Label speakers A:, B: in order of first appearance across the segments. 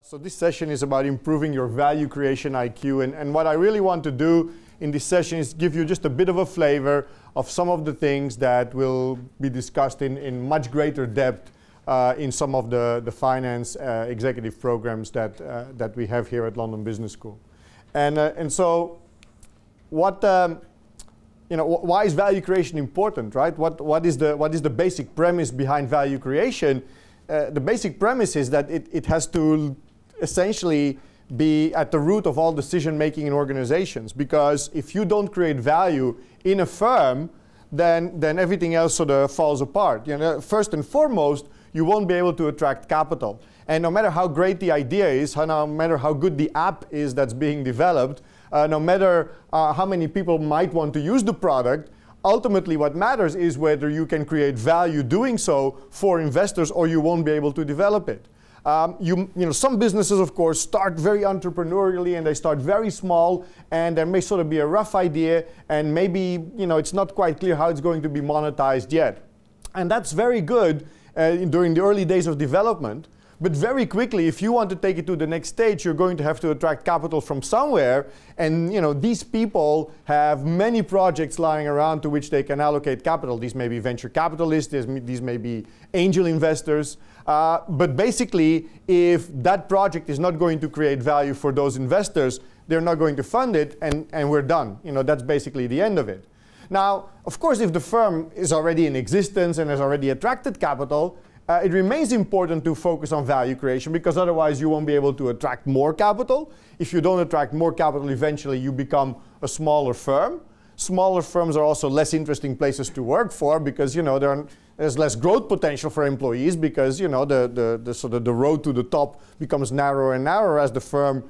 A: So this session is about improving your value creation IQ, and what I really want to do in this session is give you just a bit of a flavor of some of the things that will be discussed in much greater depth in some of the finance executive programs that we have here at London Business School. And so what why is value creation important, right? What is the basic premise behind value creation? The basic premise is that it has to essentially be at the root of all decision making in organizations, because if you don't create value in a firm, then everything else sort of falls apart. First and foremost, you won't be able to attract capital. And no matter how great the idea is, no matter how good the app is that's being developed, no matter how many people might want to use the product, ultimately what matters is whether you can create value doing so for investors, or you won't be able to develop it. Some businesses, of course, start very entrepreneurially and they start very small, and there may sort of be a rough idea, and maybe it's not quite clear how it's going to be monetized yet. And that's very good during the early days of development. But very quickly, if you want to take it to the next stage, you're going to have to attract capital from somewhere. And these people have many projects lying around to which they can allocate capital. These may be venture capitalists, these may be angel investors. But basically, if that project is not going to create value for those investors, they're not going to fund it, and we're done. That's basically the end of it. Now, of course, if the firm is already in existence and has already attracted capital, it remains important to focus on value creation, because otherwise you won't be able to attract more capital. If you don't attract more capital, eventually you become a smaller firm. Smaller firms are also less interesting places to work for, because there's less growth potential for employees, because the road to the top becomes narrower and narrower as the firm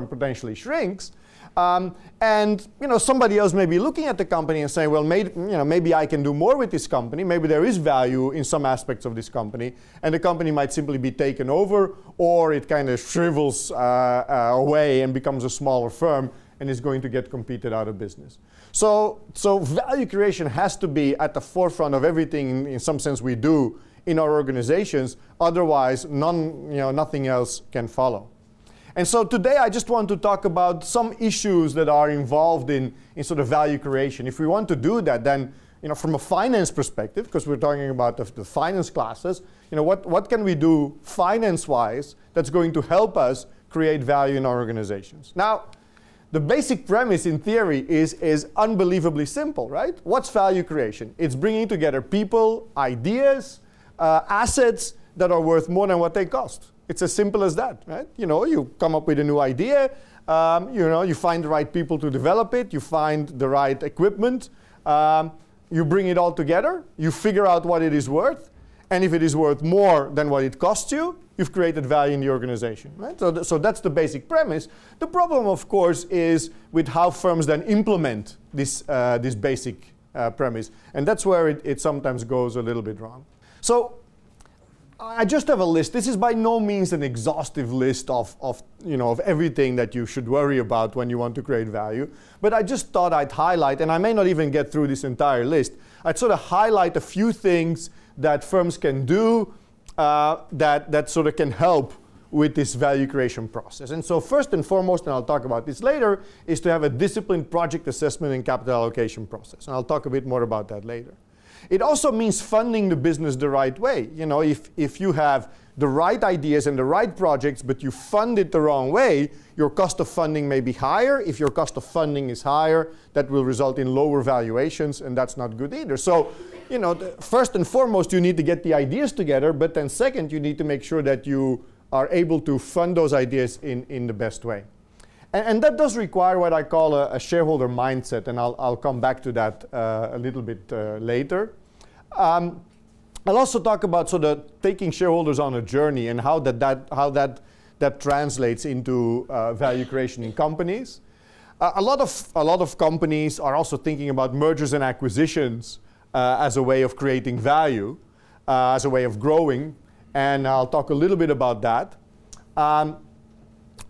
A: potentially shrinks. And somebody else may be looking at the company and saying, well, maybe I can do more with this company. Maybe there is value in some aspects of this company, and the company might simply be taken over, or it kind of shrivels away and becomes a smaller firm and is going to get competed out of business. So value creation has to be at the forefront of everything in some sense we do in our organizations. Otherwise, nothing else can follow. And so today I just want to talk about some issues that are involved in sort of value creation. If we want to do that, then from a finance perspective, because we're talking about the finance classes, what can we do finance-wise that's going to help us create value in our organizations? Now, the basic premise in theory is unbelievably simple, right? What's value creation? It's bringing together people, ideas, assets that are worth more than what they cost. It's as simple as that, right? You come up with a new idea, you find the right people to develop it, you find the right equipment, you bring it all together, you figure out what it is worth, and if it is worth more than what it costs you, you've created value in the organization, right? So that's the basic premise. The problem, of course, is with how firms then implement this basic premise, and that's where it sometimes goes a little bit wrong. So I just have a list. This is by no means an exhaustive list of everything that you should worry about when you want to create value. But I just thought I'd highlight, and I may not even get through this entire list, I'd sort of highlight a few things that firms can do that sort of can help with this value creation process. And so first and foremost, and I'll talk about this later, is to have a disciplined project assessment and capital allocation process. And I'll talk a bit more about that later. It also means funding the business the right way. If you have the right ideas and the right projects, but you fund it the wrong way, your cost of funding may be higher. If your cost of funding is higher, that will result in lower valuations, and that's not good either. So, first and foremost, you need to get the ideas together, but then second, you need to make sure that you are able to fund those ideas in the best way. And that does require what I call a shareholder mindset, and I'll come back to that a little bit later. I'll also talk about sort of taking shareholders on a journey and how that translates into value creation in companies. A lot of companies are also thinking about mergers and acquisitions as a way of creating value, as a way of growing, and I'll talk a little bit about that.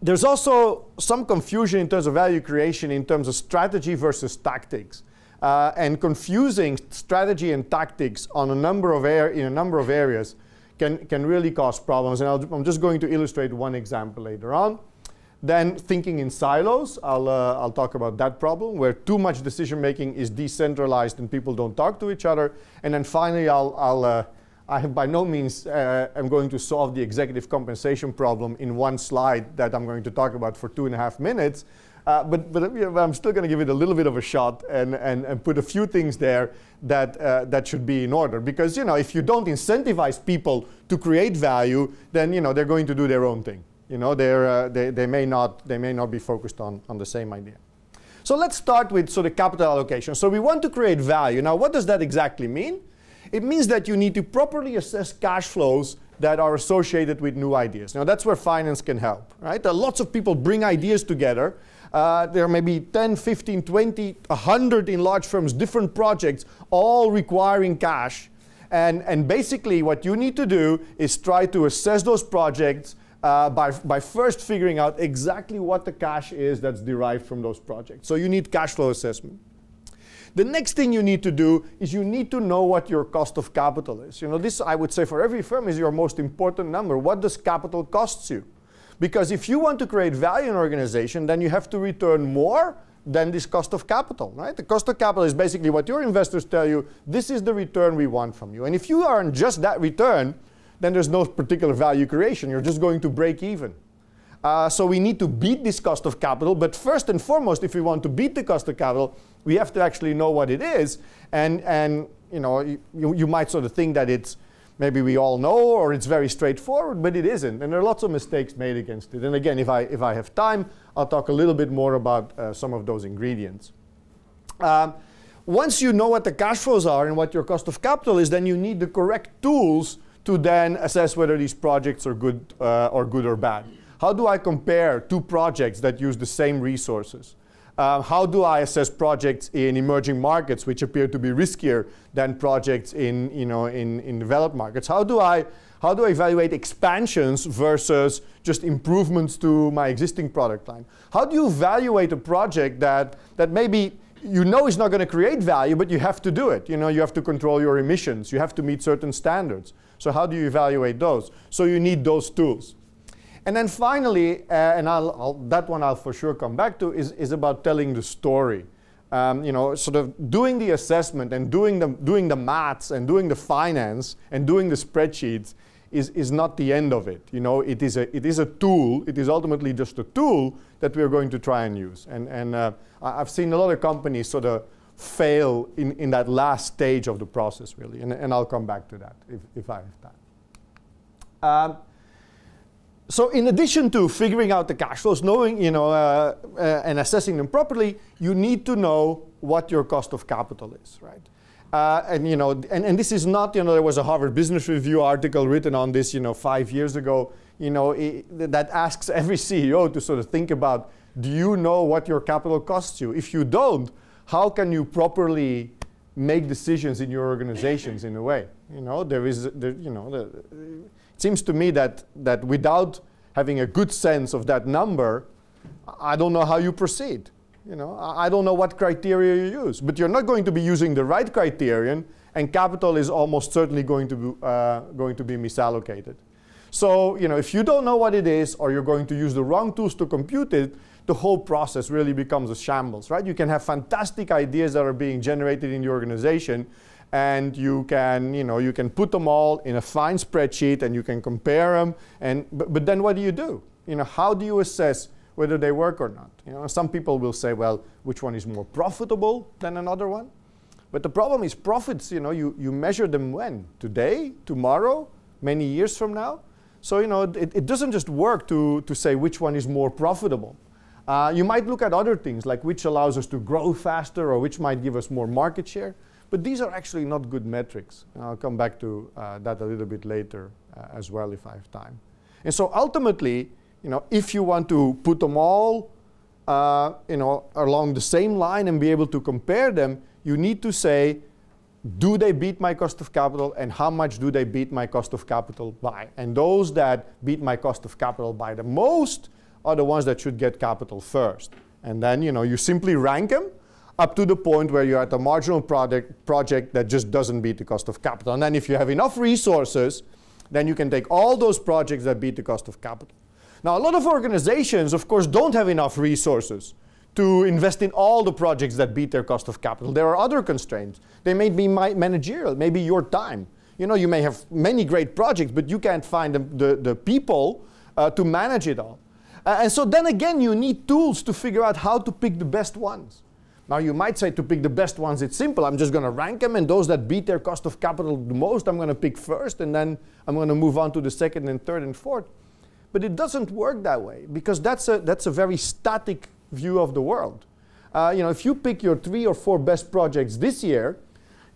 A: There's also some confusion in terms of value creation in terms of strategy versus tactics, and confusing strategy and tactics on in a number of areas can really cause problems. And I'm just going to illustrate one example later on. Then thinking in silos, I'll talk about that problem where too much decision making is decentralized and people don't talk to each other. And then finally, I have by no means am going to solve the executive compensation problem in one slide that I'm going to talk about for 2.5 minutes. But I'm still going to give it a little bit of a shot and put a few things there that should be in order. Because if you don't incentivize people to create value, then they're going to do their own thing. They may not be focused on the same idea. So let's start with sort of capital allocation. So we want to create value. Now, what does that exactly mean? It means that you need to properly assess cash flows that are associated with new ideas. Now, that's where finance can help, right? Lots of people bring ideas together. There may be 10, 15, 20, 100 in large firms, different projects, all requiring cash. And basically, what you need to do is try to assess those projects by first figuring out exactly what the cash is that's derived from those projects. So you need cash flow assessment. The next thing you need to do is you need to know what your cost of capital is. This, I would say, for every firm is your most important number. What does capital cost you? Because if you want to create value in an organization, then you have to return more than this cost of capital, right? The cost of capital is basically what your investors tell you, this is the return we want from you. And if you earn just that return, then there's no particular value creation. You're just going to break even. So we need to beat this cost of capital. But first and foremost, if we want to beat the cost of capital, we have to actually know what it is. And you might sort of think that it's maybe we all know or it's very straightforward, but it isn't. And there are lots of mistakes made against it. And again, if I have time, I'll talk a little bit more about some of those ingredients. Once you know what the cash flows are and what your cost of capital is, then you need the correct tools to then assess whether these projects are good or bad. How do I compare two projects that use the same resources? How do I assess projects in emerging markets which appear to be riskier than projects in developed markets? How do I evaluate expansions versus just improvements to my existing product line? How do you evaluate a project that maybe is not going to create value, but you have to do it? You have to control your emissions. You have to meet certain standards. So how do you evaluate those? So you need those tools. And then finally, and that one I'll for sure come back to, is about telling the story. Sort of doing the assessment and doing the maths and doing the finance and doing the spreadsheets is not the end of it. It is a tool. It is ultimately just a tool that we're going to try and use. And I've seen a lot of companies sort of fail in that last stage of the process, really. And I'll come back to that if I have time. So in addition to figuring out the cash flows, knowing, and assessing them properly, you need to know what your cost of capital is, right? And this is not, there was a Harvard Business Review article written on this, 5 years ago, that asks every CEO to sort of think about, do you know what your capital costs you? If you don't, how can you properly make decisions in your organizations in a way? It seems to me that without having a good sense of that number, I don't know how you proceed. I don't know what criteria you use. But you're not going to be using the right criterion, and capital is almost certainly going to be misallocated. So if you don't know what it is, or you're going to use the wrong tools to compute it, the whole process really becomes a shambles, right? You can have fantastic ideas that are being generated in the organization, and you can put them all in a fine spreadsheet and you can compare them. But then what do you do? How do you assess whether they work or not? Some people will say, well, which one is more profitable than another one? But the problem is profits, you measure them when? Today, tomorrow, many years from now? So, it doesn't just work to say which one is more profitable. You might look at other things, like which allows us to grow faster or which might give us more market share. But these are actually not good metrics. And I'll come back to that a little bit later as well if I have time. And so ultimately, if you want to put them all along the same line and be able to compare them, you need to say, do they beat my cost of capital, and how much do they beat my cost of capital by? And those that beat my cost of capital by the most are the ones that should get capital first. And then you simply rank them up to the point where you're at a marginal project that just doesn't beat the cost of capital. And then if you have enough resources, then you can take all those projects that beat the cost of capital. Now, a lot of organizations, of course, don't have enough resources to invest in all the projects that beat their cost of capital. There are other constraints. They may be managerial, maybe your time. You know, you may have many great projects, but you can't find the people to manage it all. And so then again, you need tools to figure out how to pick the best ones. Now, you might say to pick the best ones, it's simple. I'm just going to rank them, and those that beat their cost of capital the most, I'm going to pick first, and then I'm going to move on to the second and third and fourth. But it doesn't work that way, because that's a very static view of the world. You know, if you pick your 3 or 4 best projects this year,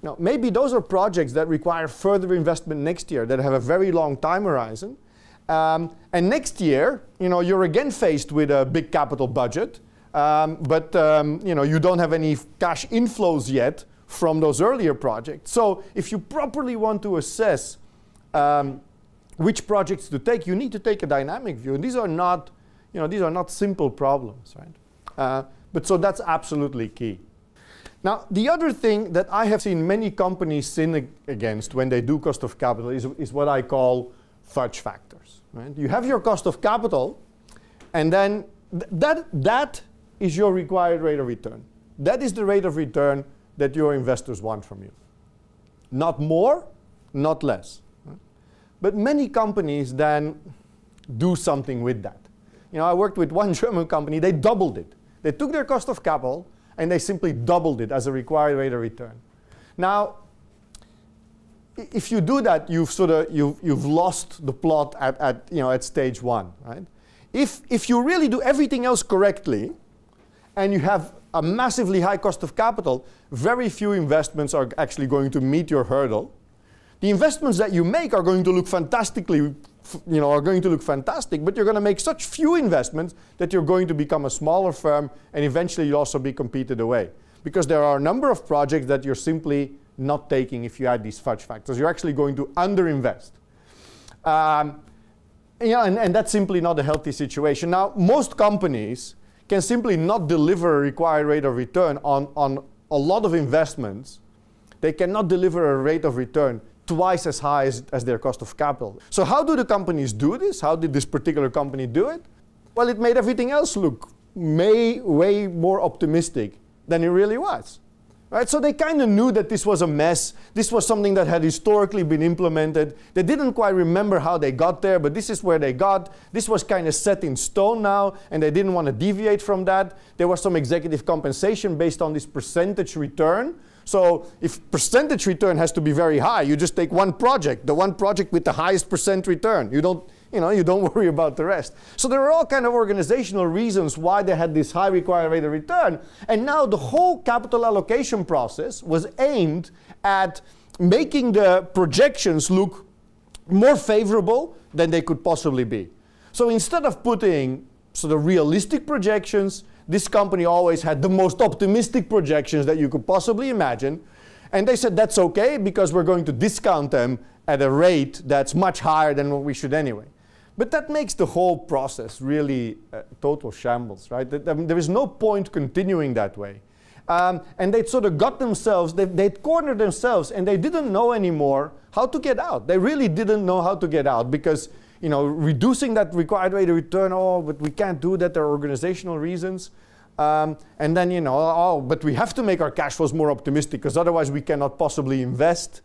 A: you know, maybe those are projects that require further investment next year, that have a very long time horizon. And next year, you know, you're again faced with a big capital budget, but you know, you don't have any cash inflows yet from those earlier projects. So if you properly want to assess which projects to take, you need to take a dynamic view. And these are not, you know, these are not simple problems, right? But so that's absolutely key. Now, the other thing that I have seen many companies sin against when they do cost of capital is what I call fudge factors, right? You have your cost of capital, and then that is your required rate of return. That is the rate of return that your investors want from you. Not more, not less. Right? But many companies then do something with that. You know, I worked with one German company, they doubled it. They took their cost of capital and they simply doubled it as a required rate of return. Now, if you do that, you've lost the plot at stage 1, right? If you really do everything else correctly, and you have a massively high cost of capital, very few investments are actually going to meet your hurdle. The investments that you make are going to look fantastically, are going to look fantastic, but you're going to make such few investments that you're going to become a smaller firm, and eventually you'll also be competed away. Because there are a number of projects that you're simply not taking if you add these fudge factors. You're actually going to underinvest. And that's simply not a healthy situation. Now, most companies can simply not deliver a required rate of return on a lot of investments. They cannot deliver a rate of return twice as high as their cost of capital. So how do the companies do this? How did this particular company do it? Well, it made everything else look way more optimistic than it really was. Right? So they kind of knew that this was a mess. This was something that had historically been implemented. They didn't quite remember how they got there, but this is where they got. This was kind of set in stone now, and they didn't want to deviate from that. There was some executive compensation based on this percentage return. So if percentage return has to be very high, you just take one project, the one project with the highest % return. You don't worry about the rest. So there are all kind of organizational reasons why they had this high required rate of return. And now the whole capital allocation process was aimed at making the projections look more favorable than they could possibly be. So instead of putting sort of realistic projections, this company always had the most optimistic projections that you could possibly imagine. And they said that's okay because we're going to discount them at a rate that's much higher than what we should anyway. But that makes the whole process really total shambles, right? There is no point continuing that way. And they'd sort of got themselves, they'd cornered themselves, and they didn't know anymore how to get out. They really didn't know how to get out because, reducing that required rate of return, but we can't do that, there are organizational reasons. And then, but we have to make our cash flows more optimistic because otherwise we cannot possibly invest.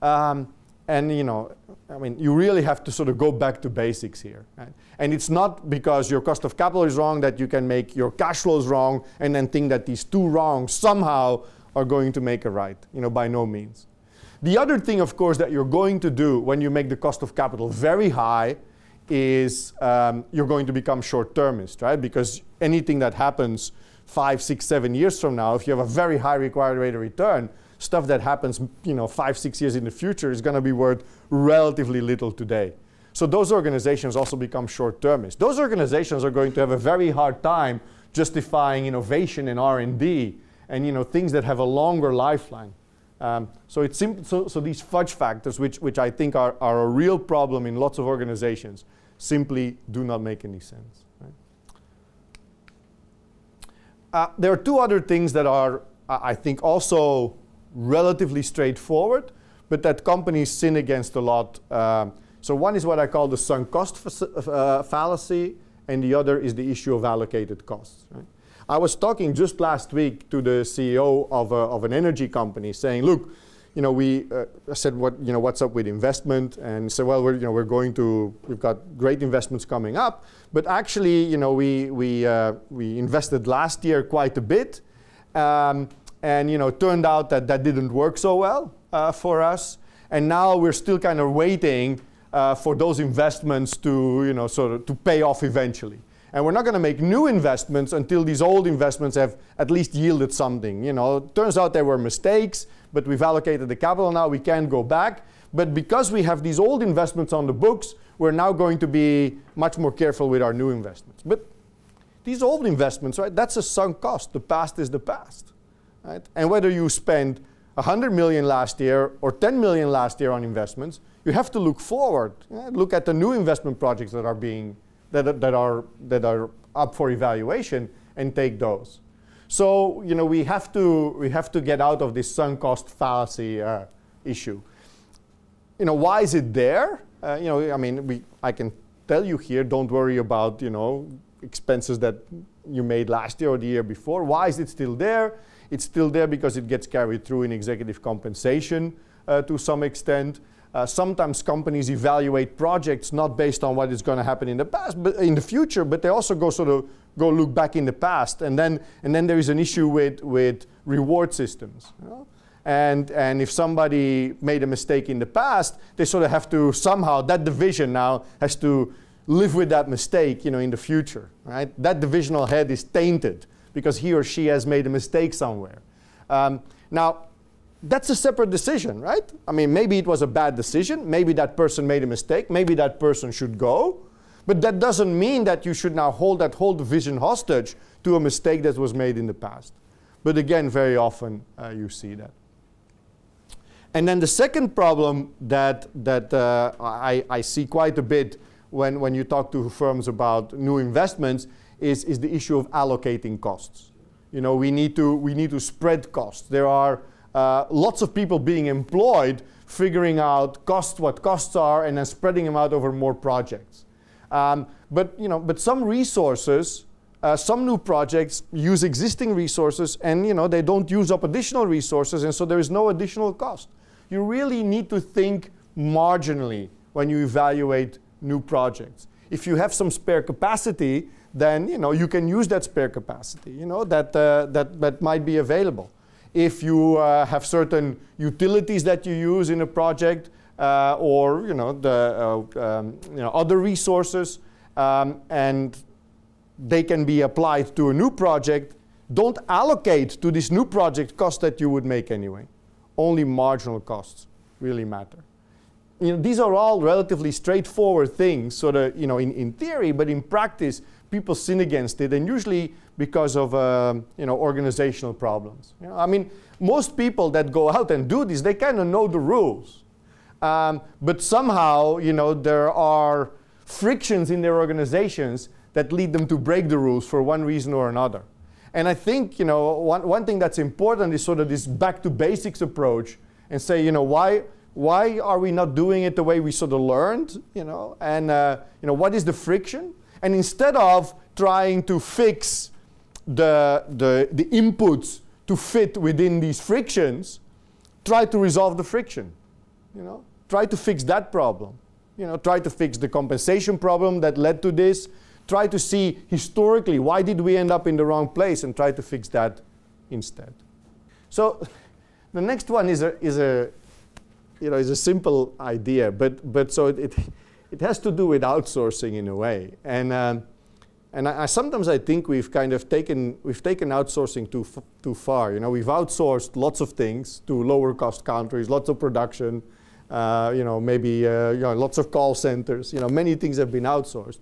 A: And you really have to sort of go back to basics here. Right? And it's not because your cost of capital is wrong that you can make your cash flows wrong and then think that these two wrongs somehow are going to make a right. By no means. The other thing, of course, that you're going to do when you make the cost of capital very high is you're going to become short-termist, right? Because anything that happens 5, 6, 7 years from now, if you have a very high required rate of return, stuff that happens 5, 6 years in the future is going to be worth relatively little today. So those organizations also become short-termist. Those organizations are going to have a very hard time justifying innovation and R&D and things that have a longer lifeline. So these fudge factors, which I think are a real problem in lots of organizations, simply do not make any sense. Right? There are two other things that are, I think, also relatively straightforward, but that companies sin against a lot. So one is what I call the sunk cost fallacy, and the other is the issue of allocated costs. Right? I was talking just last week to the CEO of an energy company, saying, "Look, you know, I said, what's up with investment?" And he said, "Well, we've got great investments coming up, but actually, you know, we invested last year quite a bit, and you know, it turned out that didn't work so well for us, and now we're still kind of waiting for those investments to, you know, sort of to pay off eventually. And we're not going to make new investments until these old investments have at least yielded something. You know, it turns out there were mistakes, but we've allocated the capital now, we can't go back. But because we have these old investments on the books, we're now going to be much more careful with our new investments." But these old investments, right, that's a sunk cost. The past is the past. Right? And whether you spend 100 million last year or 10 million last year on investments, you have to look forward. Look at the new investment projects that are being that are up for evaluation and take those. So, you know, we have to get out of this sunk cost fallacy issue. You know, why is it there? You know, I mean, I can tell you here, don't worry about, you know, expenses that you made last year or the year before. Why is it still there? It's still there because it gets carried through in executive compensation to some extent. Sometimes companies evaluate projects not based on what is going to happen in the past, but in the future, but they also go look back in the past, and then there is an issue with reward systems. You know? And if somebody made a mistake in the past, they sort of have to somehow, that division now has to live with that mistake, you know, in the future. Right? That divisional head is tainted because he or she has made a mistake somewhere. Now, that's a separate decision, right? I mean, maybe it was a bad decision. Maybe that person made a mistake. Maybe that person should go. But that doesn't mean that you should now hold that whole division hostage to a mistake that was made in the past. But again, very often you see that. And then the second problem that I see quite a bit when you talk to firms about new investments is the issue of allocating costs. You know, we need to spread costs. There are lots of people being employed figuring out what costs are and then spreading them out over more projects. But some resources, some new projects use existing resources, and you know, they don't use up additional resources, and so there is no additional cost. You really need to think marginally when you evaluate new projects. If you have some spare capacity, then you know, you can use that spare capacity. You know, that might be available. If you have certain utilities that you use in a project, or you know, other resources, and they can be applied to a new project, don't allocate to this new project cost that you would make anyway. Only marginal costs really matter. You know, these are all relatively straightforward things, sort of, you know, in theory, but in practice, people sin against it, and usually because of you know, organizational problems. You know, I mean, most people that go out and do this, they kind of know the rules, but somehow, you know, there are frictions in their organizations that lead them to break the rules for one reason or another. And I think, you know, one thing that's important is sort of this back to basics approach, and say, you know, why are we not doing it the way we sort of learned, you know, and you know, what is the friction? And instead of trying to fix the inputs to fit within these frictions, try to resolve the friction. You know, try to fix that problem. You know, try to fix the compensation problem that led to this. Try to see historically why did we end up in the wrong place, and try to fix that instead. So the next one is a simple idea, but so it has to do with outsourcing in a way, and I sometimes think we've kind of taken outsourcing too far. You know, we've outsourced lots of things to lower cost countries, lots of production, you know, maybe you know, lots of call centers. You know, many things have been outsourced,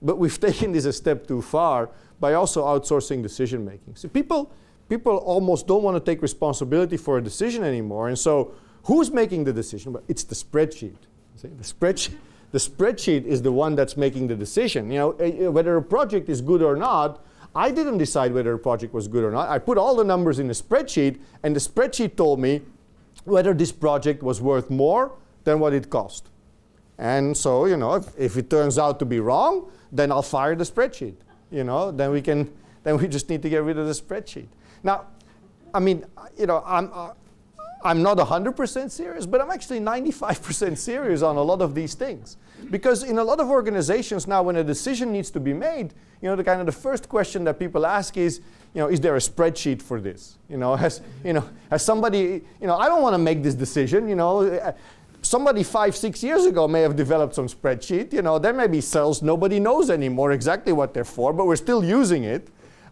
A: but we've taken this a step too far by also outsourcing decision making. So people almost don't want to take responsibility for a decision anymore, and so who's making the decision? Well, it's the spreadsheet. See, the spreadsheet is the one that's making the decision. You know, whether a project is good or not, I didn't decide whether a project was good or not. I put all the numbers in a spreadsheet, and the spreadsheet told me whether this project was worth more than what it cost. And so, you know, if it turns out to be wrong, then I'll fire the spreadsheet. You know, then we just need to get rid of the spreadsheet. Now, I mean, you know, I'm not 100% serious, but I'm actually 95% serious on a lot of these things. Because in a lot of organizations now, when a decision needs to be made, you know, the first question that people ask is, you know, is there a spreadsheet for this? You know, has somebody, you know, I don't want to make this decision, you know. Somebody 5-6 years ago may have developed some spreadsheet, you know, there may be cells nobody knows anymore exactly what they're for, but we're still using it.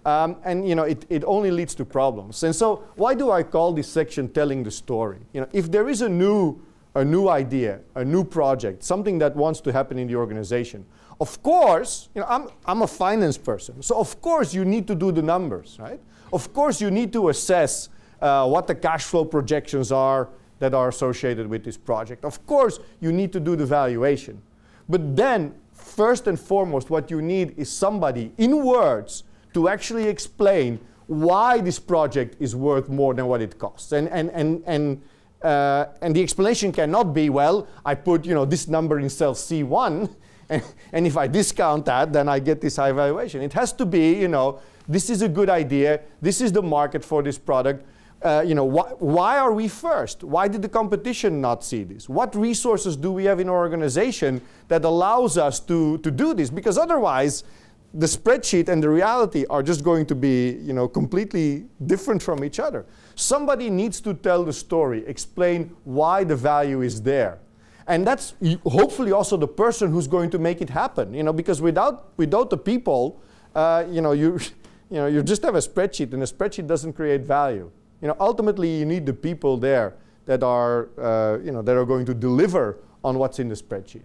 A: And you know, it only leads to problems. And so why do I call this section telling the story? You know, if there is a new idea, a new project, something that wants to happen in the organization, of course, you know, I'm a finance person, so of course you need to do the numbers, right? Of course you need to assess what the cash flow projections are that are associated with this project. Of course you need to do the valuation. But then, first and foremost, what you need is somebody in words to actually explain why this project is worth more than what it costs. And the explanation cannot be, well, I put, you know, this number in cell C1, and if I discount that, then I get this high valuation. It has to be, you know, this is a good idea, this is the market for this product. You know, why are we first? Why did the competition not see this? What resources do we have in our organization that allows us to do this? Because otherwise, the spreadsheet and the reality are just going to be, you know, completely different from each other. Somebody needs to tell the story, explain why the value is there. And that's hopefully also the person who's going to make it happen, you know, because without the people, you know, you just have a spreadsheet, and a spreadsheet doesn't create value. You know, ultimately you need the people there that are, you know, that are going to deliver on what's in the spreadsheet.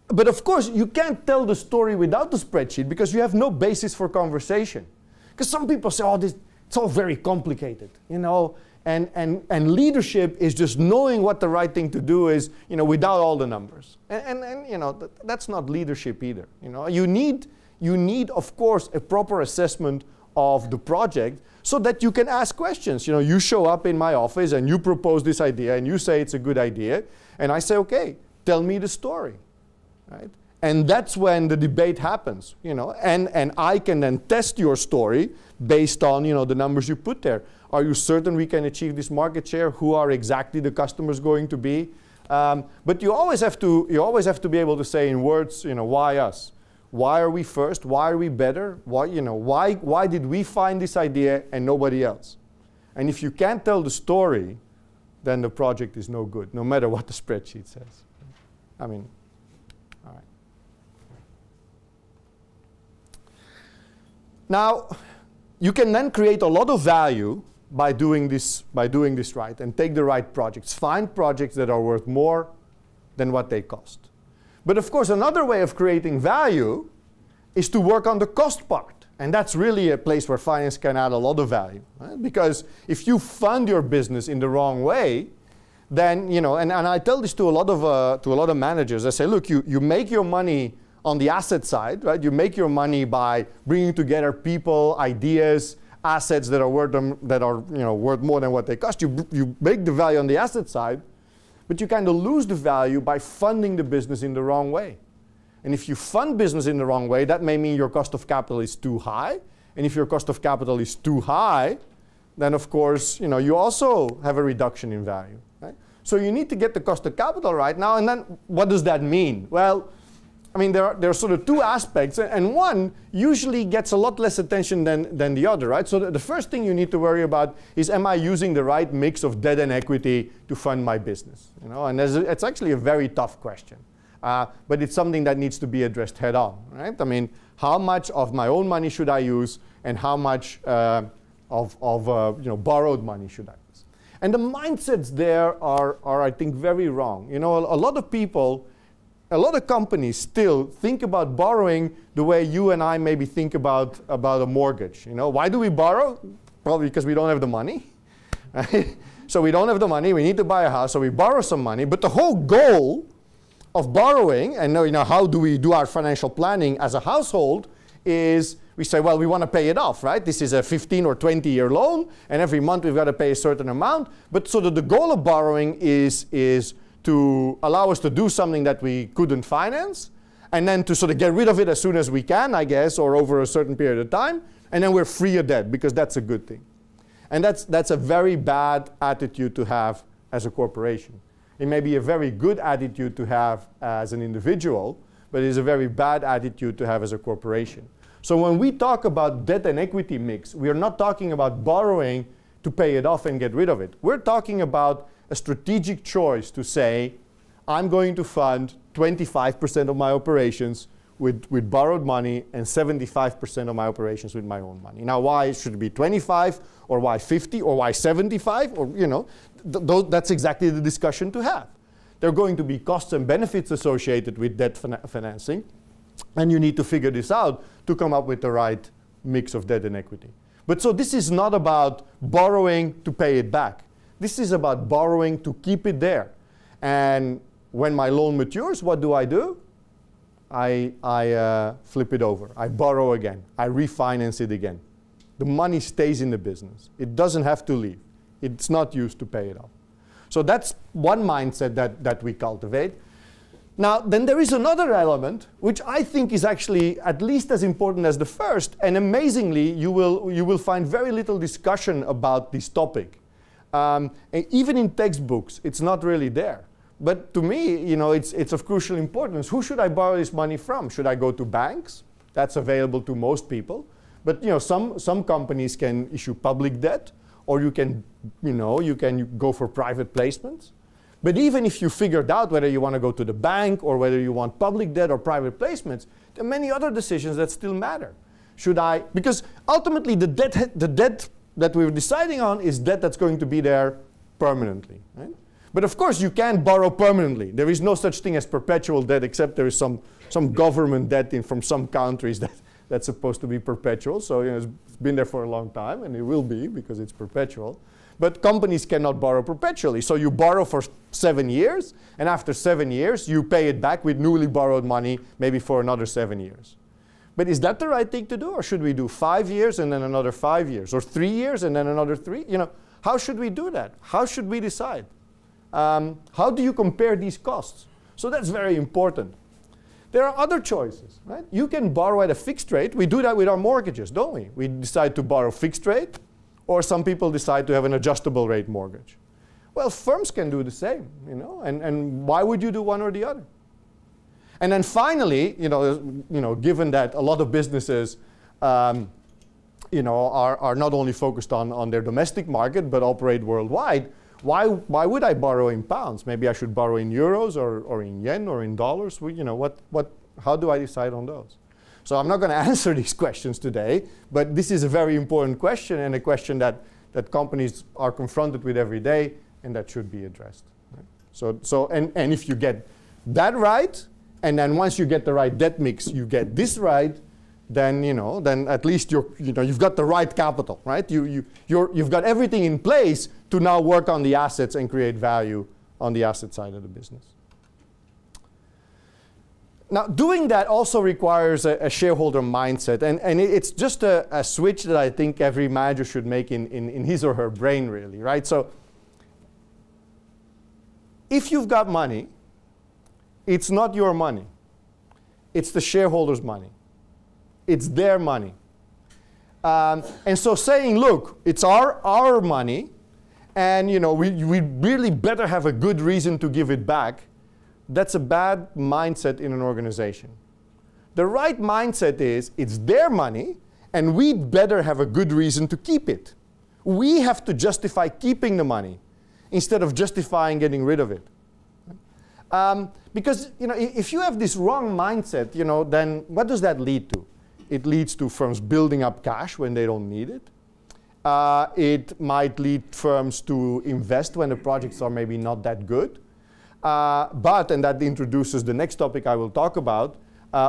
A: But of course, you can't tell the story without the spreadsheet because you have no basis for conversation. Because some people say, oh, it's all very complicated, you know, and leadership is just knowing what the right thing to do is, you know, without all the numbers. And you know, that's not leadership either. You know, you need, of course, a proper assessment of the project so that you can ask questions. You know, you show up in my office and you propose this idea and you say it's a good idea, and I say, okay, tell me the story. Right? And that's when the debate happens, you know, and I can then test your story based on, you know, the numbers you put there. Are you certain we can achieve this market share? Who are exactly the customers going to be? But you always have to be able to say in words, you know, why us? Why are we first? Why are we better? Why, you know, why did we find this idea and nobody else? And if you can't tell the story, then the project is no good, no matter what the spreadsheet says. I mean, all right. Now, you can then create a lot of value by doing this right and take the right projects. Find projects that are worth more than what they cost. But of course, another way of creating value is to work on the cost part. And that's really a place where finance can add a lot of value. Right? Because if you fund your business in the wrong way, then, you know, and I tell this to a lot of managers. I say, look, you make your money on the asset side, right? You make your money by bringing together people, ideas, assets that are worth worth more than what they cost. You make the value on the asset side, but you kind of lose the value by funding the business in the wrong way. And if you fund business in the wrong way, that may mean your cost of capital is too high. And if your cost of capital is too high, then of course, you know, you also have a reduction in value. Right? So you need to get the cost of capital right now. And then what does that mean? Well, I mean, there are sort of two aspects, and one usually gets a lot less attention than the other, right? So the first thing you need to worry about is, am I using the right mix of debt and equity to fund my business? You know, and it's actually a very tough question, but it's something that needs to be addressed head on, right? I mean, how much of my own money should I use, and how much of borrowed money should I use? And the mindsets there are I think very wrong. You know, a lot of people. A lot of companies still think about borrowing the way you and I maybe think about a mortgage. You know, why do we borrow? Probably because we don't have the money. Right? So we don't have the money. We need to buy a house, so we borrow some money. But the whole goal of borrowing, and you know, how do we do our financial planning as a household, is we say, well, we want to pay it off, right? This is a 15 or 20-year loan, and every month we've got to pay a certain amount. But so that the goal of borrowing is to allow us to do something that we couldn't finance, and then to sort of get rid of it as soon as we can, I guess, or over a certain period of time, and then we're free of debt, because that's a good thing. And that's a very bad attitude to have as a corporation. It may be a very good attitude to have as an individual, but it is a very bad attitude to have as a corporation. So when we talk about debt and equity mix, we are not talking about borrowing to pay it off and get rid of it. We're talking about a strategic choice to say, I'm going to fund 25% of my operations with borrowed money and 75% of my operations with my own money. Now, why should it be 25, or why 50, or why 75, or, you know, that's exactly the discussion to have. There are going to be costs and benefits associated with debt financing, and you need to figure this out to come up with the right mix of debt and equity. But so this is not about borrowing to pay it back. This is about borrowing to keep it there. And when my loan matures, what do? I flip it over. I borrow again. I refinance it again. The money stays in the business. It doesn't have to leave. It's not used to pay it off. So that's one mindset that we cultivate. Now, then there is another element, which I think is actually at least as important as the first, and amazingly, you will find very little discussion about this topic. And even in textbooks, it's not really there. But to me, you know, it's of crucial importance. Who should I borrow this money from? Should I go to banks? That's available to most people. But you know, some companies can issue public debt, or you can go for private placements. But even if you figured out whether you want to go to the bank or whether you want public debt or private placements, there are many other decisions that still matter. Should I? Because ultimately, the debt that we're deciding on is debt that's going to be there permanently, right? But of course, you can't borrow permanently. There is no such thing as perpetual debt, except there is some government debt from some countries that's supposed to be perpetual. So you know, it's been there for a long time, and it will be because it's perpetual. But companies cannot borrow perpetually. So you borrow for 7 years, and after 7 years, you pay it back with newly borrowed money, maybe for another 7 years. But is that the right thing to do? Or should we do 5 years and then another 5 years? Or 3 years and then another 3? You know, how should we do that? How should we decide? How do you compare these costs? So that's very important. There are other choices, right? You can borrow at a fixed rate. We do that with our mortgages, don't we? We decide to borrow fixed rate, or some people decide to have an adjustable rate mortgage. Well, firms can do the same, you know, and why would you do one or the other? And then finally, you know, given that a lot of businesses you know, are not only focused on their domestic market, but operate worldwide, why would I borrow in pounds? Maybe I should borrow in euros or in yen or in dollars. You know, how do I decide on those? So I'm not going to answer these questions today, but this is a very important question, and a question that companies are confronted with every day, and that should be addressed. Right? And if you get that right, and then once you get the right debt mix, you get this right, then then at least you've got the right capital, right? You've got everything in place to now work on the assets and create value on the asset side of the business. Now, doing that also requires a shareholder mindset, and it's just a switch that I think every manager should make in his or her brain, really, right? So if you've got money, it's not your money. It's the shareholders' money. It's their money. And so saying, look, it's our money, and we really better have a good reason to give it back, that's a bad mindset in an organization. The right mindset is, it's their money, and we better have a good reason to keep it. We have to justify keeping the money instead of justifying getting rid of it. Because if you have this wrong mindset, then what does that lead to? It leads to firms building up cash when they don't need it. It might lead firms to invest when the projects are maybe not that good. And that introduces the next topic I will talk about,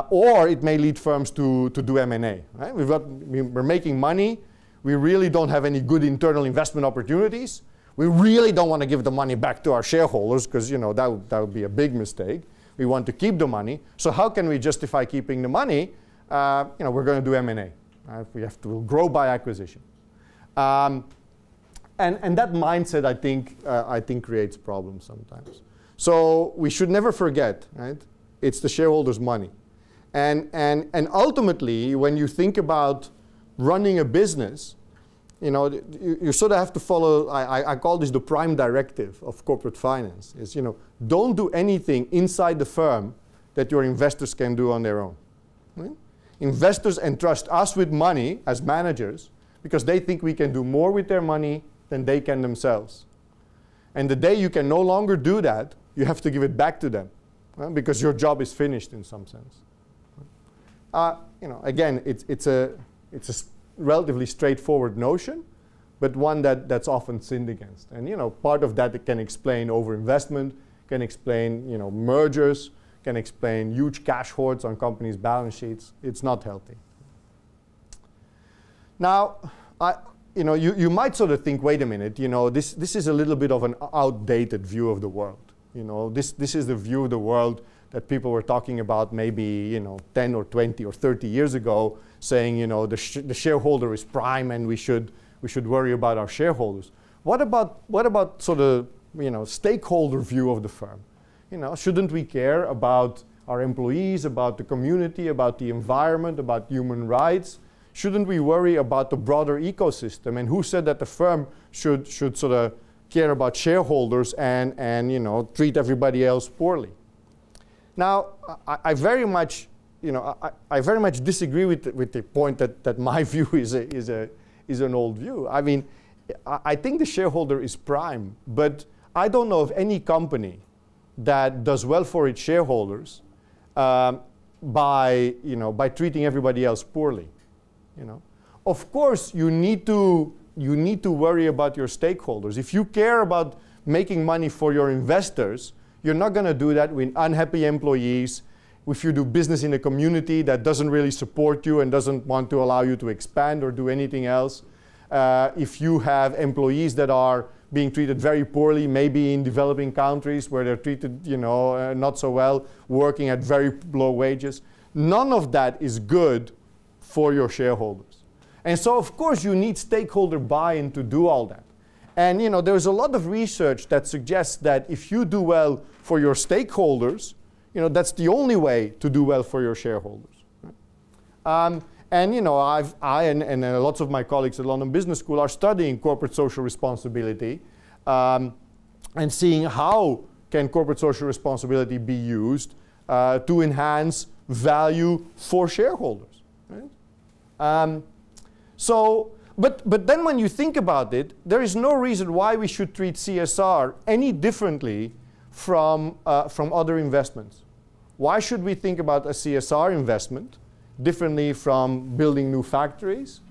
A: or it may lead firms to do M&A. Right? We're making money. We really don't have any good internal investment opportunities. We really don't want to give the money back to our shareholders, because that would be a big mistake. We want to keep the money. So how can we justify keeping the money? We're going to do M&A. We'll grow by acquisition. And that mindset, I think creates problems sometimes. So we should never forget, right? It's the shareholders' money. And ultimately, when you think about running a business, you know, you sort of have to follow, I call this the prime directive of corporate finance, is, you know, don't do anything inside the firm that your investors can do on their own. Right? Investors entrust us with money as managers because they think we can do more with their money than they can themselves. And the day you can no longer do that, you have to give it back to them, right? Because your job is finished in some sense. You know, again, it's a relatively straightforward notion, but one that's often sinned against. And, you know, part of that can explain overinvestment, can explain, you know, mergers, can explain huge cash hoards on companies' balance sheets. It's not healthy. Now, you know, you might sort of think, wait a minute, you know, this is a little bit of an outdated view of the world. You know, this is the view of the world that people were talking about maybe, you know, 10 or 20 or 30 years ago, saying, you know, the shareholder is prime and we should worry about our shareholders. What about sort of, you know, stakeholder view of the firm? You know, shouldn't we care about our employees, about the community, about the environment, about human rights? Shouldn't we worry about the broader ecosystem? And who said that the firm should sort of care about shareholders and you know, treat everybody else poorly? Now, I very much, you know, I very much disagree with the point that my view is an old view. I mean, I think the shareholder is prime, but I don't know of any company that does well for its shareholders by treating everybody else poorly. You know, of course, you need to worry about your stakeholders. If you care about making money for your investors, you're not going to do that with unhappy employees. If you do business in a community that doesn't really support you and doesn't want to allow you to expand or do anything else, if you have employees that are being treated very poorly, maybe in developing countries where they're treated, you know, not so well, working at very low wages, none of that is good for your shareholders. And so, of course, you need stakeholder buy-in to do all that. And, you know, there's a lot of research that suggests that if you do well for your stakeholders, you know, that's the only way to do well for your shareholders. Right? And, you know, I and lots of my colleagues at London Business School are studying corporate social responsibility and seeing how can corporate social responsibility be used to enhance value for shareholders. Right? But then when you think about it, there is no reason why we should treat CSR any differently from other investments. Why should we think about a CSR investment differently from building new factories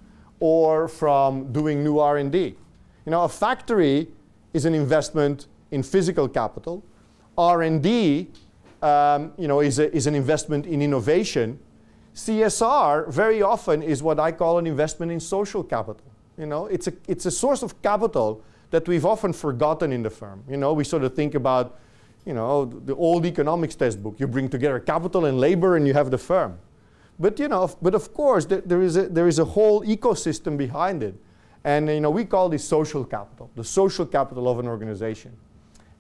A: or from doing new R&D? You know, a factory is an investment in physical capital. R&D, you know, is an investment in innovation. CSR very often is what I call an investment in social capital. You know, it's a source of capital that we've often forgotten in the firm. You know, we sort of think about, you know, the old economics textbook. You bring together capital and labor and you have the firm. But, you know, but of course, there is a whole ecosystem behind it. And, you know, we call this social capital, the social capital of an organization.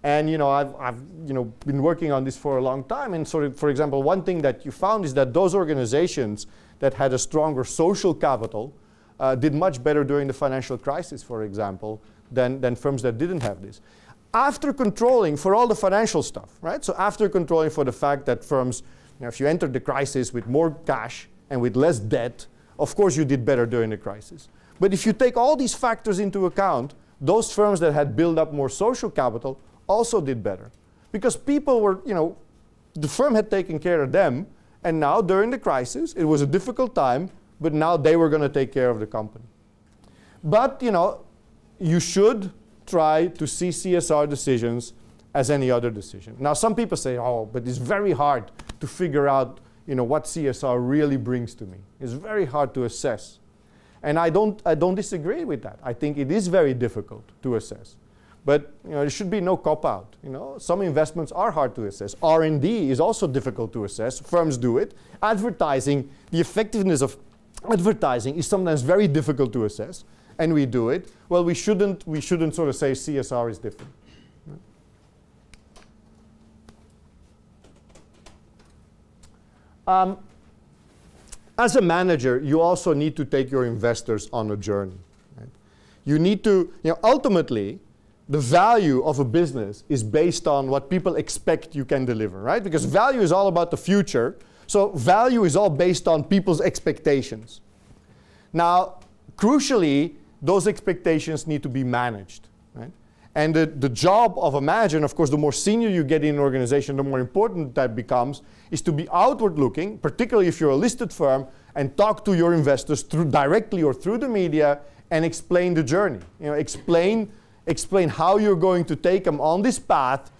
A: And, you know, I've you know, been working on this for a long time. And sort of, for example, one thing that you found is that those organizations that had a stronger social capital did much better during the financial crisis, for example, than firms that didn't have this. After controlling for all the financial stuff, right? So after controlling for the fact that firms, you know, if you entered the crisis with more cash and with less debt, of course you did better during the crisis. But if you take all these factors into account, those firms that had built up more social capital also did better. Because people were, you know, the firm had taken care of them, and now during the crisis, it was a difficult time, but now they were going to take care of the company. But, you know, you should try to see CSR decisions as any other decision. Now, some people say, oh, but it's very hard to figure out, you know, what CSR really brings to me. It's very hard to assess. And I don't disagree with that. I think it is very difficult to assess. But, you know, there should be no cop-out. You know, some investments are hard to assess. R&D is also difficult to assess. Firms do it. Advertising, the effectiveness of advertising is sometimes very difficult to assess, and we do it. Well, we shouldn't sort of say CSR is different. As a manager, you also need to take your investors on a journey. Right? You need to, ultimately, the value of a business is based on what people expect you can deliver, right? Because value is all about the future. So value is all based on people's expectations. Now, crucially, those expectations need to be managed, right? And the job of a manager, and of course, the more senior you get in an organization, the more important that becomes, is to be outward-looking, particularly if you're a listed firm, and talk to your investors directly or through the media and explain the journey. Explain how you're going to take them on this path,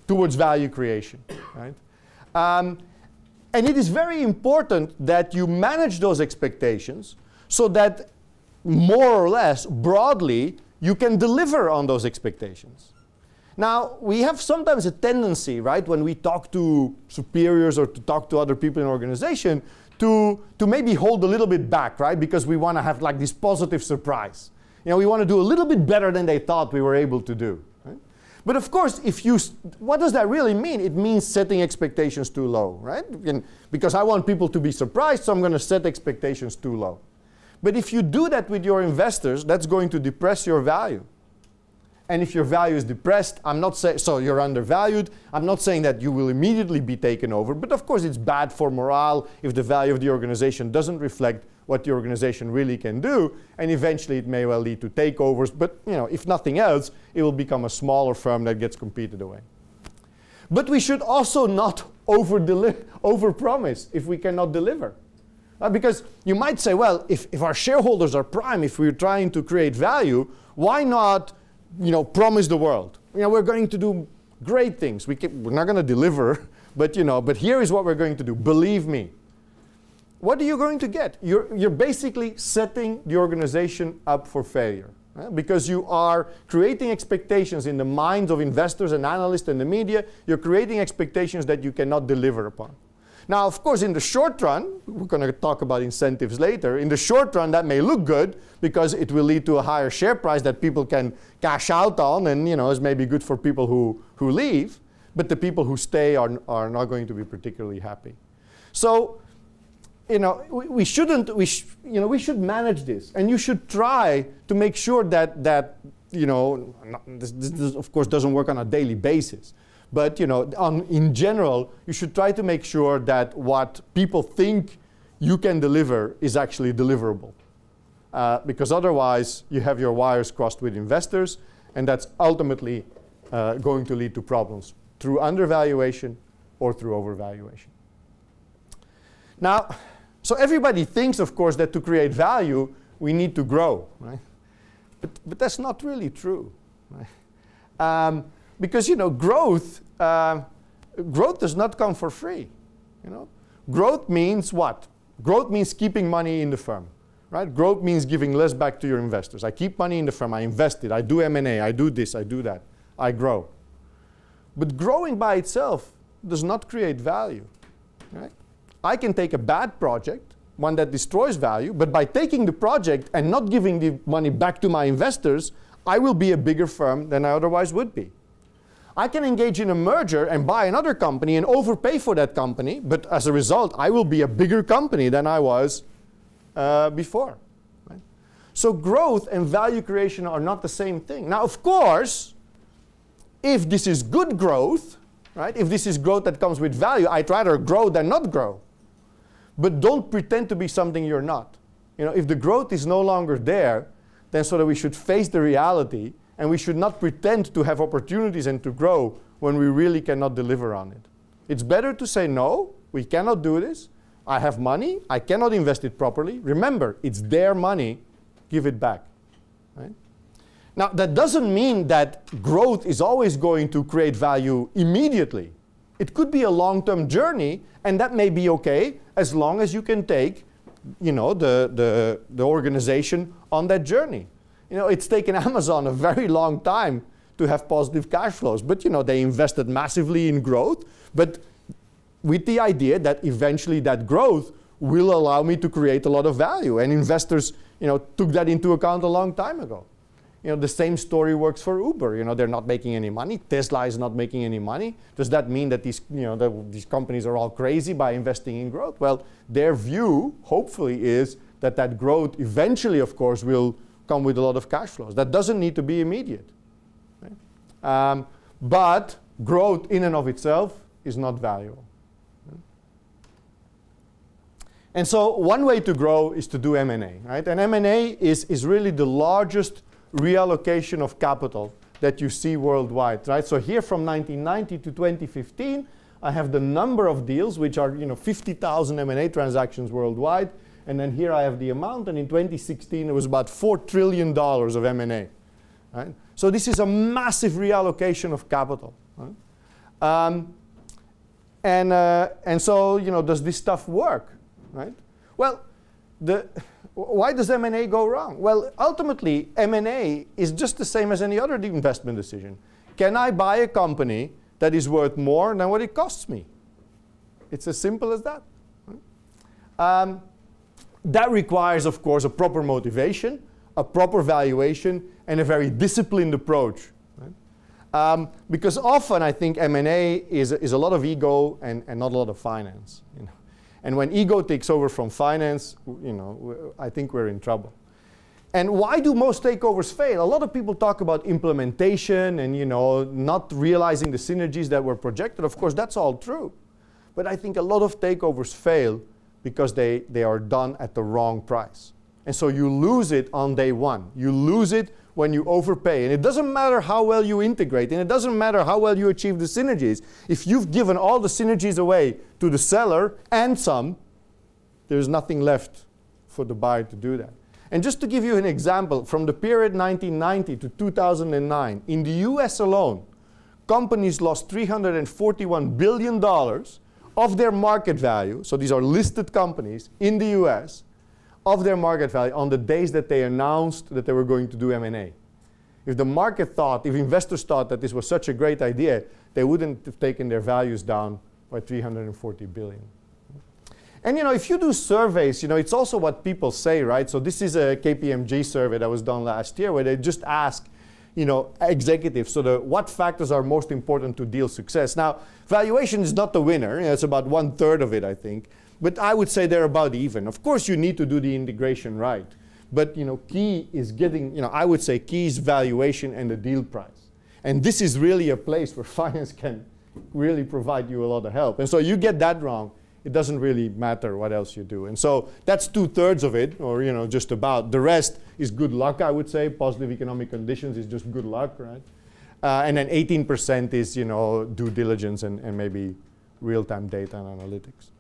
A: towards value creation, right? And it is very important that you manage those expectations so that more or less broadly you can deliver on those expectations. Now, we have sometimes a tendency, right, when we talk to superiors or to talk to other people in an organization to maybe hold a little bit back, right, because we want to have like this positive surprise. We want to do a little bit better than they thought we were able to do. Right? But of course, what does that really mean? It means setting expectations too low, right? Because I want people to be surprised, so I'm going to set expectations too low. But if you do that with your investors, that's going to depress your value. And if your value is depressed, I'm not saying, so you're undervalued, I'm not saying that you will immediately be taken over, but of course it's bad for morale if the value of the organization doesn't reflect what the organization really can do, and eventually it may well lead to takeovers, but if nothing else, it will become a smaller firm that gets competed away. But we should also not overpromise if we cannot deliver. Because you might say, well, if our shareholders are prime, if we're trying to create value, why not promise the world? We're going to do great things. We're not going to deliver, but here is what we're going to do. Believe me. What are you going to get? You're basically setting the organization up for failure, right? Because you are creating expectations in the minds of investors and analysts and the media. You're creating expectations that you cannot deliver upon. Now, of course, in the short run, we're going to talk about incentives later. In the short run, that may look good because it will lead to a higher share price that people can cash out on, and is maybe good for people who leave. But the people who stay are not going to be particularly happy. So, we should manage this, and you should try to make sure that this of course doesn't work on a daily basis. But in general, you should try to make sure that what people think you can deliver is actually deliverable. Because otherwise, you have your wires crossed with investors, and that's ultimately going to lead to problems through undervaluation or through overvaluation. Now, so everybody thinks, of course, that to create value, we need to grow, right? But that's not really true, right? Because growth does not come for free. Growth means what? Growth means keeping money in the firm, right? Growth means giving less back to your investors. I keep money in the firm. I invest it. I do M&A. I do this. I do that. I grow. But growing by itself does not create value, right? I can take a bad project, one that destroys value, but by taking the project and not giving the money back to my investors, I will be a bigger firm than I otherwise would be. I can engage in a merger and buy another company and overpay for that company, but as a result, I will be a bigger company than I was before. Right? So growth and value creation are not the same thing. Now, of course, if this is good growth, right? If this is growth that comes with value, I'd rather grow than not grow. But don't pretend to be something you're not. If the growth is no longer there, then sort of we should face the reality, and we should not pretend to have opportunities and to grow when we really cannot deliver on it. It's better to say, no, we cannot do this. I have money. I cannot invest it properly. Remember, it's their money. Give it back. Right? Now, that doesn't mean that growth is always going to create value immediately. It could be a long-term journey, and that may be okay as long as you can take the organization on that journey. It's taken Amazon a very long time to have positive cash flows, but they invested massively in growth, but with the idea that eventually that growth will allow me to create a lot of value, and investors took that into account a long time ago. the same story works for Uber. They're not making any money. Tesla is not making any money. Does that mean that these companies are all crazy by investing in growth? Well, their view, hopefully, is that that growth eventually, of course, will come with a lot of cash flows. That doesn't need to be immediate. Right? But growth in and of itself is not valuable. And so one way to grow is to do M&A, right? And M&A is really the largest reallocation of capital that you see worldwide, right? So here from 1990 to 2015, I have the number of deals, which are 50,000 M&A transactions worldwide. And then here I have the amount. And in 2016, it was about $4 trillion of M&A, right? So this is a massive reallocation of capital, right? And so, does this stuff work? Right? Well, why does M&A go wrong? Well, ultimately, M&A is just the same as any other investment decision. Can I buy a company that is worth more than what it costs me? It's as simple as that. Right? That requires, of course, a proper motivation, a proper valuation, and a very disciplined approach. Right? Because often, I think M&A is a lot of ego and not a lot of finance. And when ego takes over from finance, I think we're in trouble. And why do most takeovers fail? A lot of people talk about implementation and not realizing the synergies that were projected. Of course, that's all true. But I think a lot of takeovers fail because they are done at the wrong price. And so you lose it on day one. You lose it when you overpay. And it doesn't matter how well you integrate, and it doesn't matter how well you achieve the synergies. If you've given all the synergies away to the seller and some, there's nothing left for the buyer to do that. And just to give you an example, from the period 1990 to 2009, in the US alone, companies lost $341 billion of their market value. So these are listed companies in the US, of their market value on the days that they announced that they were going to do M&A. If the market thought, if investors thought that this was such a great idea, they wouldn't have taken their values down by $340 billion. And if you do surveys, it's also what people say, right? So this is a KPMG survey that was done last year where they just ask, executives, so what factors are most important to deal success. Now, valuation is not the winner. It's about 1/3 of it, I think. But I would say they're about even. Of course, you need to do the integration right. But key is getting, I would say key is valuation and the deal price. And this is really a place where finance can really provide you a lot of help. And so you get that wrong, it doesn't really matter what else you do. And so that's 2/3 of it, or just about. The rest is good luck, I would say. Positive economic conditions is just good luck, right? And then 18% is due diligence and maybe real-time data and analytics.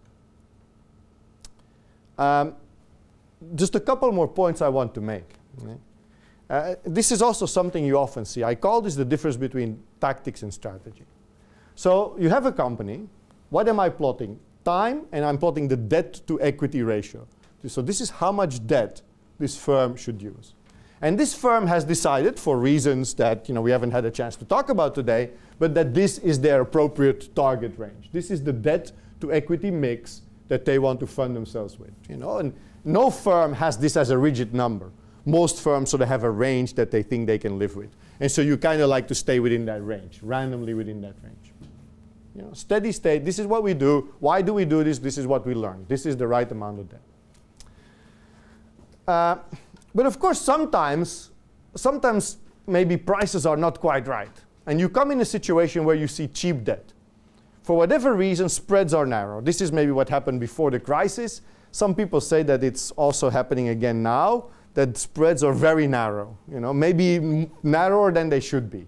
A: Just a couple more points I want to make. Right? This is also something you often see. I call this the difference between tactics and strategy. So you have a company. What am I plotting? Time, and I'm plotting the debt to equity ratio. So this is how much debt this firm should use. And this firm has decided, for reasons that we haven't had a chance to talk about today, but that this is their appropriate target range. This is the debt to equity mix that they want to fund themselves with. And no firm has this as a rigid number. Most firms sort of have a range that they think they can live with. And so you kind of like to stay within that range, randomly within that range. Steady state, this is what we do. Why do we do this? This is what we learn. This is the right amount of debt. But of course, sometimes maybe prices are not quite right. And you come in a situation where you see cheap debt. For whatever reason, spreads are narrow. This is maybe what happened before the crisis. Some people say that it's also happening again now, that spreads are very narrow, maybe narrower than they should be.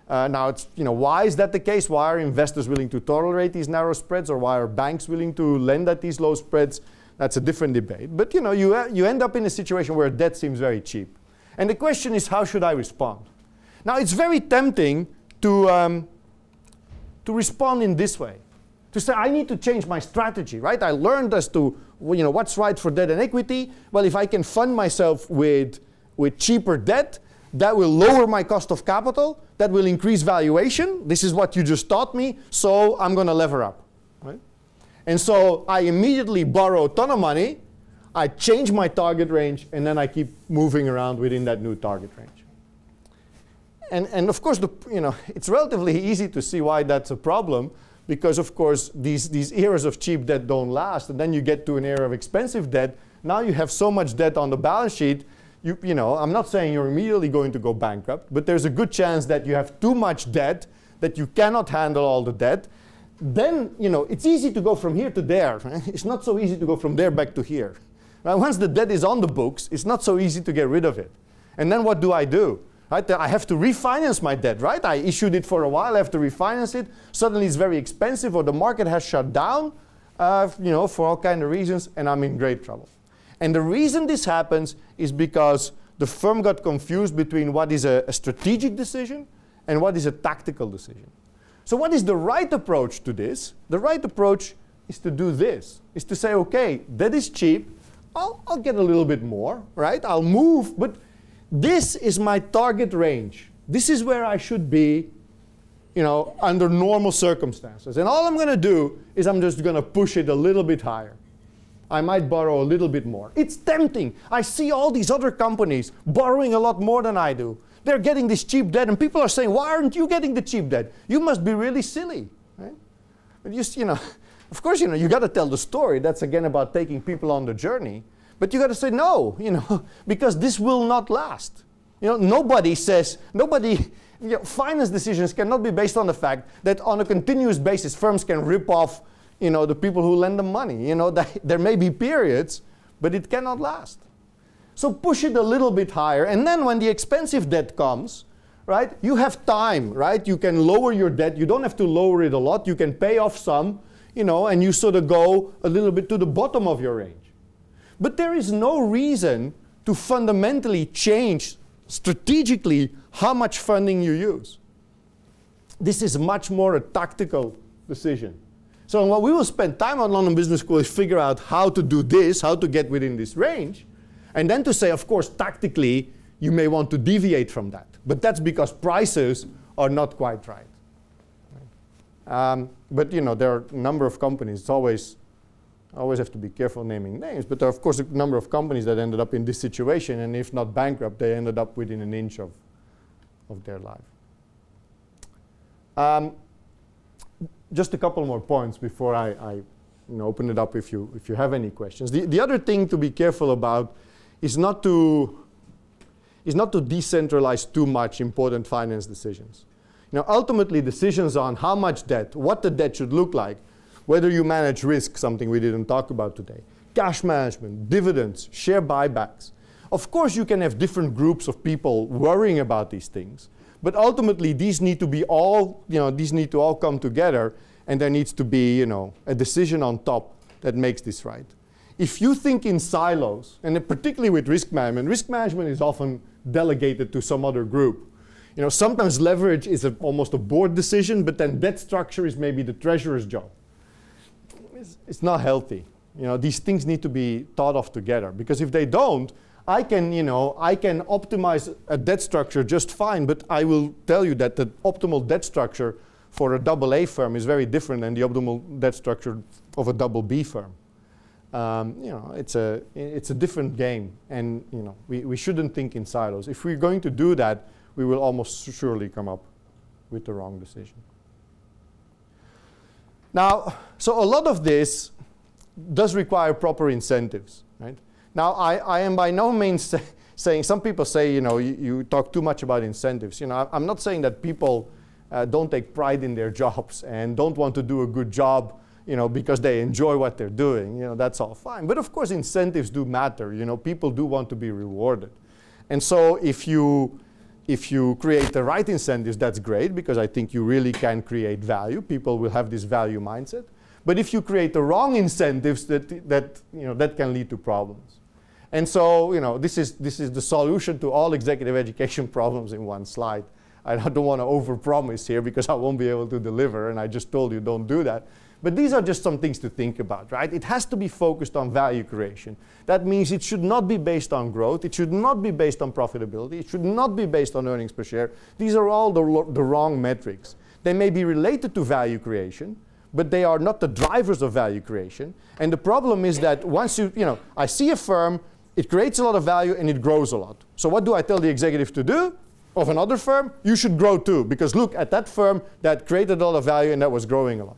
A: Now, why is that the case? Why are investors willing to tolerate these narrow spreads, or why are banks willing to lend at these low spreads? That's a different debate. But you end up in a situation where debt seems very cheap. And the question is, how should I respond? Now, it's very tempting to respond in this way, to say, I need to change my strategy, right? I learned as to what's right for debt and equity. Well, if I can fund myself with cheaper debt, that will lower my cost of capital, that will increase valuation. This is what you just taught me, so I'm going to lever up, right? And so I immediately borrow a ton of money, I change my target range, and then I keep moving around within that new target range. and of course, it's relatively easy to see why that's a problem, because of course these eras of cheap debt don't last, and then you get to an era of expensive debt. Now you have so much debt on the balance sheet. I'm not saying you're immediately going to go bankrupt, but there's a good chance that you have too much debt, that you cannot handle all the debt. Then it's easy to go from here to there. Right? It's not so easy to go from there back to here. Right? Once the debt is on the books, it's not so easy to get rid of it. And then what do? Right? I have to refinance my debt, right? I issued it for a while, I have to refinance it. Suddenly it's very expensive, or the market has shut down, for all kinds of reasons, and I'm in great trouble. And the reason this happens is because the firm got confused between what is a strategic decision and what is a tactical decision. So what is the right approach to this? The right approach is to do this, is to say, okay, that is cheap, I'll get a little bit more, right? I'll move, but this is my target range. This is where I should be, under normal circumstances. And all I'm going to do is I'm just going to push it a little bit higher. I might borrow a little bit more. It's tempting. I see all these other companies borrowing a lot more than I do. They're getting this cheap debt, and people are saying, why aren't you getting the cheap debt? You must be really silly, right? But of course, you got to tell the story. That's again about taking people on the journey. But you got to say no, because this will not last. Finance decisions cannot be based on the fact that on a continuous basis firms can rip off, the people who lend them money. There may be periods, but it cannot last. So push it a little bit higher, and then when the expensive debt comes, right, you have time, right? You can lower your debt. You don't have to lower it a lot. You can pay off some, and you sort of go a little bit to the bottom of your range. But there is no reason to fundamentally change strategically how much funding you use. This is much more a tactical decision. So what we will spend time on London Business School is figure out how to do this, how to get within this range, and then to say, of course, tactically, you may want to deviate from that. But that's because prices are not quite right. But there are a number of companies. It's always have to be careful naming names, but there are, of course, a number of companies that ended up in this situation, and if not bankrupt, they ended up within an inch of their life. Just a couple more points before I open it up if you have any questions. The other thing to be careful about is not to decentralize too much important finance decisions. Ultimately, decisions on how much debt, what the debt should look like, whether you manage risk, something we didn't talk about today, cash management, dividends, share buybacks. Of course, you can have different groups of people worrying about these things, but ultimately, these need to all come together, and there needs to be, a decision on top that makes this right. If you think in silos, and particularly with risk management is often delegated to some other group. Sometimes leverage is almost a board decision, but then debt structure is maybe the treasurer's job. It's not healthy. These things need to be thought of together, because if they don't, I can optimize a debt structure just fine, but I will tell you that the optimal debt structure for a AA firm is very different than the optimal debt structure of a BB firm. It's a different game, and we shouldn't think in silos. If we're going to do that, we will almost surely come up with the wrong decision. Now, so a lot of this does require proper incentives, right? Now, I am by no means saying, some people say, you talk too much about incentives. I'm not saying that people don't take pride in their jobs and don't want to do a good job, because they enjoy what they're doing. That's all fine. But of course, incentives do matter. People do want to be rewarded. And so if you create the right incentives, that's great, because I think you really can create value. People will have this value mindset. But if you create the wrong incentives, that can lead to problems. And so, this is the solution to all executive education problems in one slide. I don't want to overpromise here, because I won't be able to deliver, and I just told you don't do that. But these are just some things to think about, right? It has to be focused on value creation. That means it should not be based on growth. It should not be based on profitability. It should not be based on earnings per share. These are all the wrong metrics. They may be related to value creation, but they are not the drivers of value creation. And the problem is that once I see a firm, it creates a lot of value and it grows a lot. So what do I tell the executive to do? of another firm, you should grow too, because look at that firm that created a lot of value and that was growing a lot.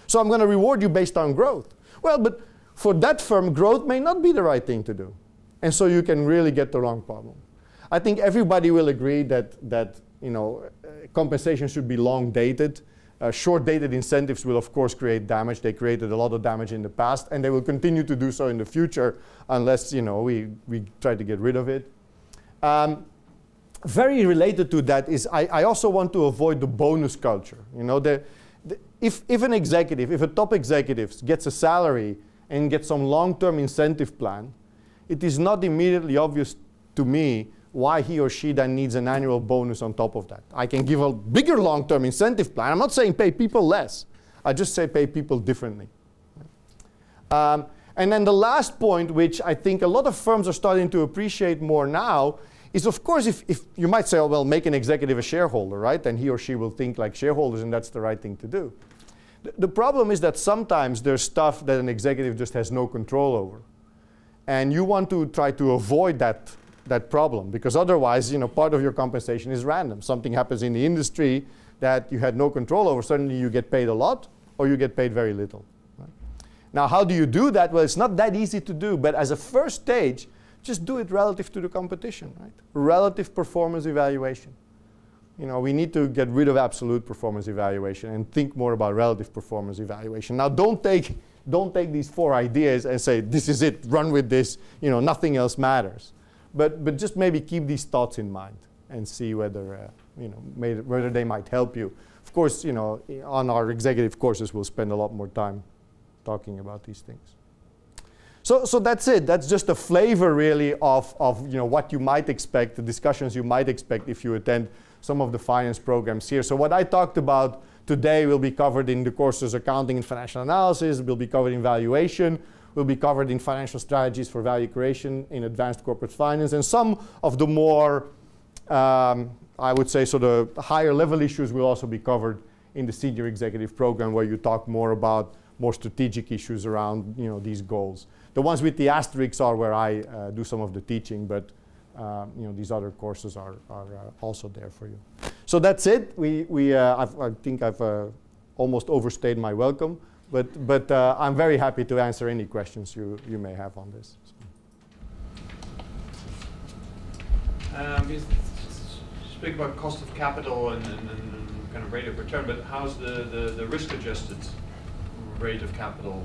A: So I'm going to reward you based on growth. Well, but for that firm, growth may not be the right thing to do. And so you can really get the wrong problem. I think everybody will agree that compensation should be long dated. Short-dated incentives will, of course, create damage. They created a lot of damage in the past, and they will continue to do so in the future unless we try to get rid of it. Very related to that is I also want to avoid the bonus culture. If a top executive gets a salary and gets some long-term incentive plan, it is not immediately obvious to me why he or she then needs an annual bonus on top of that. I can give a bigger long-term incentive plan. I'm not saying pay people less. I just say pay people differently. And then the last point, which I think a lot of firms are starting to appreciate more now, is of course if you might say, oh, well, make an executive a shareholder, right? And he or she will think like shareholders, and that's the right thing to do. The problem is that sometimes there's stuff that an executive just has no control over. And you want to try to avoid that problem, because otherwise, part of your compensation is random. Something happens in the industry that you had no control over. Suddenly you get paid a lot, or you get paid very little. Right? Now, how do you do that? Well, it's not that easy to do, but as a first stage, just do it relative to the competition, right? Relative performance evaluation. We need to get rid of absolute performance evaluation and think more about relative performance evaluation. Now, don't take these 4 ideas and say, this is it, run with this, nothing else matters. But just maybe keep these thoughts in mind and see whether, whether they might help you. Of course, on our executive courses, we'll spend a lot more time talking about these things. So that's it. That's just a flavor, really, of what you might expect, the discussions you might expect if you attend some of the finance programs here. So what I talked about today will be covered in the courses Accounting and Financial Analysis, will be covered in Valuation, will be covered in Financial Strategies for Value Creation in Advanced Corporate Finance, and some of the more, I would say, sort of higher level issues will also be covered in the Senior Executive Program, where you talk more about more strategic issues around these goals. The ones with the asterisks are where I do some of the teaching, but these other courses are also there for you. So that's it. I think I've almost overstayed my welcome, but I'm very happy to answer any questions you may have on this.
B: You speak about cost of capital and kind of rate of return, but how's the risk-adjusted rate of capital,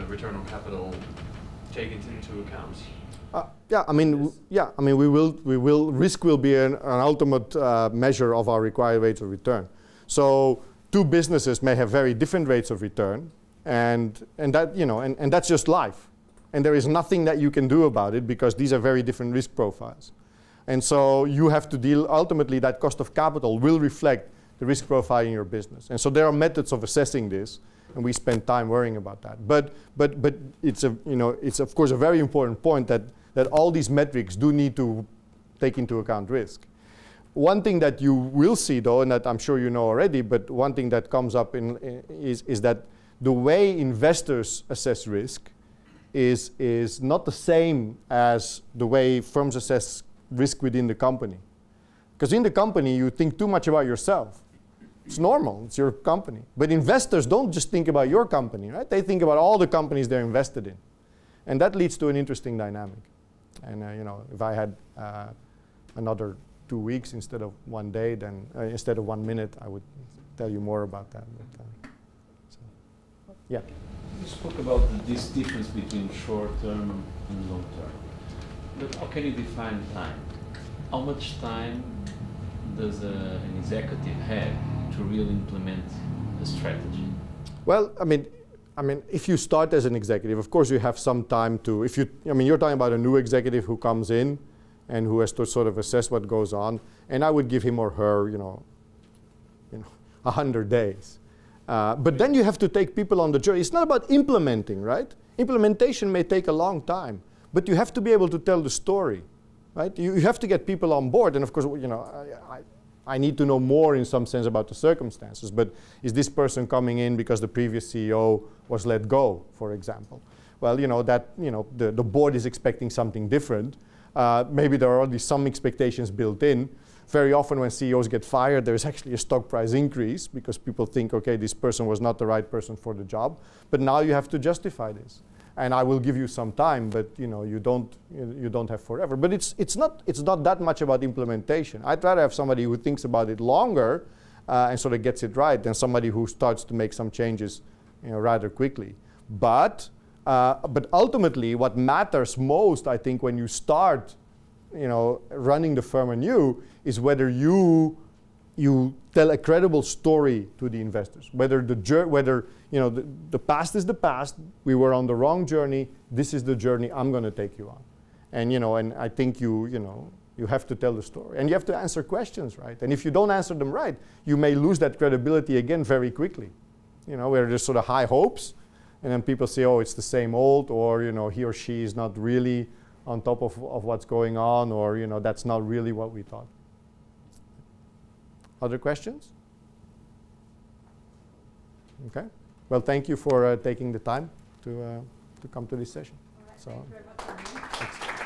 B: return on capital, taken into account? Risk will be an ultimate measure of our required rates of return. So 2 businesses may have very different rates of return, and that's just life. And there is nothing that you can do about it, because these are very different risk profiles. And so you have to deal, ultimately, that cost of capital will reflect the risk profile in your business. And so there are methods of assessing this, and we spend time worrying about that. But it's of course a very important point that all these metrics do need to take into account risk. One thing that you will see, though, and that I'm sure you know already, but one thing that comes up is that the way investors assess risk is not the same as the way firms assess risk within the company. Because in the company, you think too much about yourself. It's normal, it's your company. But investors don't just think about your company, right? They think about all the companies they're invested in. And that leads to an interesting dynamic. And if I had another 2 weeks instead of 1 day, then instead of 1 minute, I would tell you more about that. But, yeah.
C: You spoke about this difference between short-term and long-term. But how can you define time? How much time does an executive have to really implement a strategy?
A: Well, I mean, if you start as an executive, of course you have some time to. You're talking about a new executive who comes in and who has to sort of assess what goes on, and I would give him or her, 100 days. But then you have to take people on the journey. It's not about implementing, right? Implementation may take a long time, but you have to be able to tell the story, right? You have to get people on board, and of course, I need to know more in some sense about the circumstances, but is this person coming in because the previous CEO was let go, for example? Well, the board is expecting something different,
B: maybe there are already some expectations built in. Very often when CEOs get fired, there's actually a stock price increase because people think, okay, this person was not the right person for the job. But now you have to justify this. And I will give you some time, but you don't have forever. But it's not that much about implementation. I'd rather have somebody who thinks about it longer and sort of gets it right than somebody who starts to make some changes rather quickly. But ultimately, what matters most, I think, when you start running the firm anew is whether you tell a credible story to the investors. Whether the past is the past, we were on the wrong journey, this is the journey I'm going to take you on. And I think you have to tell the story. And you have to answer questions, right? And if you don't answer them right, you may lose that credibility again very quickly. Where there's sort of high hopes, and then people say, oh, it's the same old, or he or she is not really on top of what's going on, or that's not really what we thought. Other questions? Okay. Well, thank you for taking the time to come to this session.
D: All right, thank you very much.